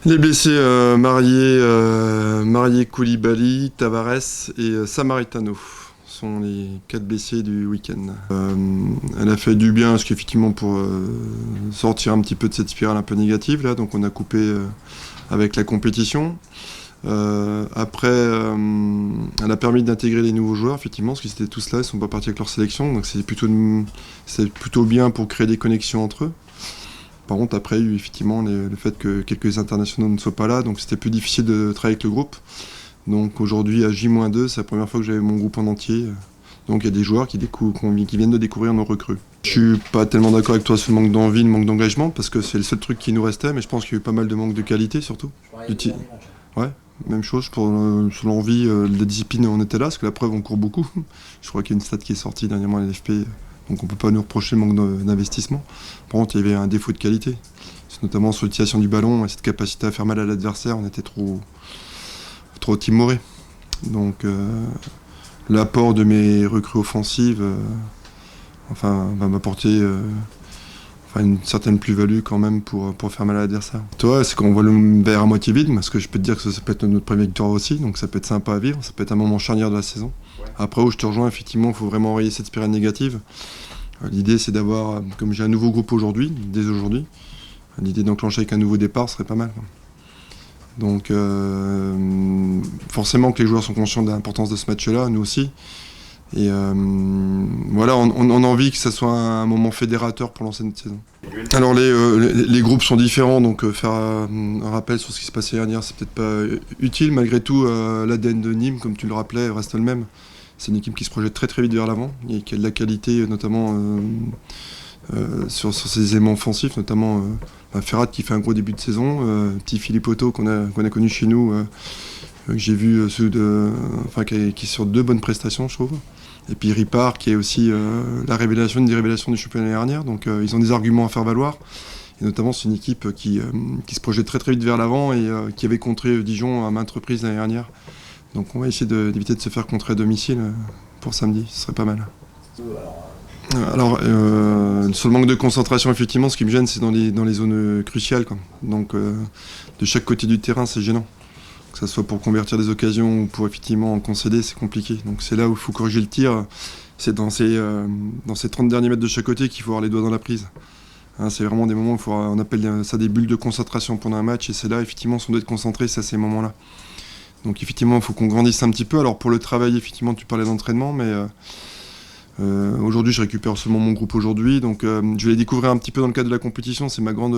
Les blessés Marié Koulibaly, Tavares et Samaritano sont les 4 blessés du week-end. Elle a fait du bien parce qu'effectivement pour sortir un petit peu de cette spirale un peu négative là, donc on a coupé avec la compétition. Après, elle a permis d'intégrer les nouveaux joueurs, effectivement, parce qu'ils étaient tous là, ils ne sont pas partis avec leur sélection, donc c'est plutôt bien pour créer des connexions entre eux. Par contre, après, il y a eu effectivement le fait que quelques internationaux ne soient pas là, donc c'était plus difficile de travailler avec le groupe. Donc aujourd'hui, à J-2, c'est la première fois que j'avais mon groupe en entier. Donc il y a des joueurs qui viennent de découvrir nos recrues. Je suis pas tellement d'accord avec toi sur le manque d'envie, le manque d'engagement, parce que c'est le seul truc qui nous restait, mais je pense qu'il y a eu pas mal de manque de qualité surtout. Ouais, même chose sur l'envie, la discipline, on était là, parce que la preuve, on court beaucoup. Je crois qu'il y a une stat qui est sortie dernièrement à l'FP. Donc on ne peut pas nous reprocher le manque d'investissement. Par contre, il y avait un défaut de qualité. C'est notamment sur l'utilisation du ballon et cette capacité à faire mal à l'adversaire, on était trop timorés. Donc l'apport de mes recrues offensives va m'apporter une certaine plus-value quand même pour faire mal à l'adversaire. Toi, c'est qu'on voit le verre à moitié vide, parce que je peux te dire que ça peut être notre première victoire aussi, donc ça peut être sympa à vivre, ça peut être un moment charnière de la saison. Après, où je te rejoins, effectivement, il faut vraiment enrayer cette spirale négative. L'idée, c'est d'avoir, comme j'ai un nouveau groupe aujourd'hui, dès aujourd'hui, l'idée d'enclencher avec un nouveau départ serait pas mal. Donc, forcément que les joueurs sont conscients de l'importance de ce match-là, nous aussi. Et voilà, on a envie que ça soit un moment fédérateur pour lancer notre saison. Alors les groupes sont différents, donc faire un rappel sur ce qui se passait dernière, c'est peut-être pas utile. Malgré tout, l'ADN de Nîmes, comme tu le rappelais, reste le même. C'est une équipe qui se projette très très vite vers l'avant et qui a de la qualité, notamment sur ses éléments offensifs, notamment Ferrat qui fait un gros début de saison, petit Philippe Otto qu'on a connu chez nous, que j'ai vu qui est sur 2 bonnes prestations, je trouve. Et puis Ripard qui est aussi une des révélations du championnat l'année dernière, donc ils ont des arguments à faire valoir. Et notamment c'est une équipe qui se projette très très vite vers l'avant et qui avait contré Dijon à maintes reprises l'année dernière. Donc on va essayer d'éviter de se faire contrer à domicile pour samedi, ce serait pas mal. Alors sur le manque de concentration, effectivement, ce qui me gêne c'est dans les zones cruciales, quoi. Donc de chaque côté du terrain c'est gênant. Que ce soit pour convertir des occasions ou pour effectivement en concéder, c'est compliqué. Donc c'est là où il faut corriger le tir, c'est dans ces 30 derniers mètres de chaque côté qu'il faut avoir les doigts dans la prise. Hein, c'est vraiment des moments où on appelle ça des bulles de concentration pendant un match, et c'est là effectivement si on doit être concentré, c'est à ces moments-là. Donc effectivement, il faut qu'on grandisse un petit peu. Alors pour le travail, effectivement, tu parlais d'entraînement, mais aujourd'hui, je récupère seulement mon groupe aujourd'hui. Donc je vais les découvrir un petit peu dans le cadre de la compétition. C'est ma grande.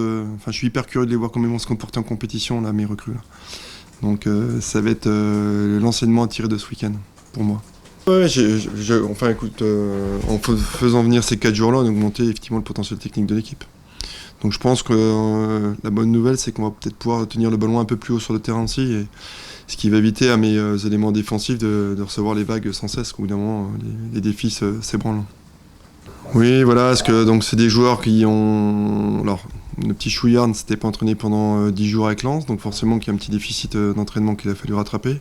Je suis hyper curieux de les voir comment ils vont se comporter en compétition, là, mes recrues. Là. Donc ça va être l'enseignement à tirer de ce week-end, pour moi. Ouais, écoute, en faisant venir ces 4 jours-là, on a augmenté effectivement le potentiel technique de l'équipe. Donc je pense que la bonne nouvelle, c'est qu'on va peut-être pouvoir tenir le ballon un peu plus haut sur le terrain aussi, et ce qui va éviter à mes éléments défensifs de recevoir les vagues sans cesse, qu'au bout d'un moment, les défis s'ébranlent. Oui, voilà, parce que donc c'est des joueurs qui ont. Alors, le petit Chouillard ne s'était pas entraîné pendant 10 jours avec Lens, donc forcément qu'il y a un petit déficit d'entraînement qu'il a fallu rattraper.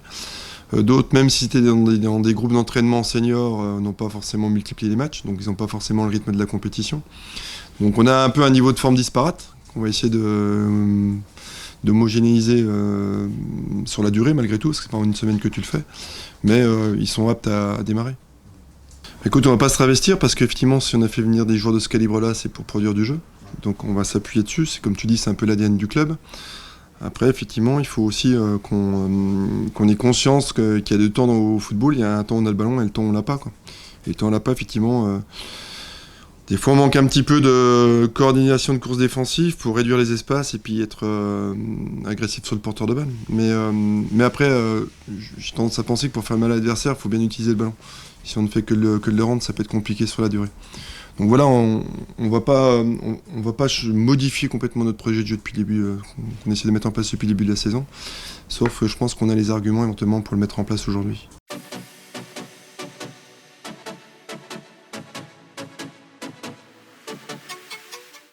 D'autres, même si c'était dans des groupes d'entraînement seniors, n'ont pas forcément multiplié les matchs, donc ils n'ont pas forcément le rythme de la compétition. Donc on a un peu un niveau de forme disparate, qu'on va essayer d'homogénéiser sur la durée malgré tout, parce que c'est pas en une semaine que tu le fais, mais ils sont aptes à démarrer. Écoute, on va pas se travestir parce qu'effectivement, si on a fait venir des joueurs de ce calibre-là, c'est pour produire du jeu. Donc on va s'appuyer dessus. C'est comme tu dis, c'est un peu l'ADN du club. Après, effectivement, il faut aussi qu'on ait conscience qu'il y a 2 temps au football. Il y a un temps où on a le ballon et le temps où on l'a pas, quoi. Et le temps où on l'a pas, effectivement, des fois on manque un petit peu de coordination de course défensive pour réduire les espaces et puis être agressif sur le porteur de balle. Mais après, j'ai tendance à penser que pour faire mal à l'adversaire, il faut bien utiliser le ballon. Si on ne fait que le rendre, ça peut être compliqué sur la durée. Donc voilà, on va pas modifier complètement notre projet de jeu depuis le début, qu'on essaie de mettre en place depuis le début de la saison. Sauf que je pense qu'on a les arguments éventuellement pour le mettre en place aujourd'hui.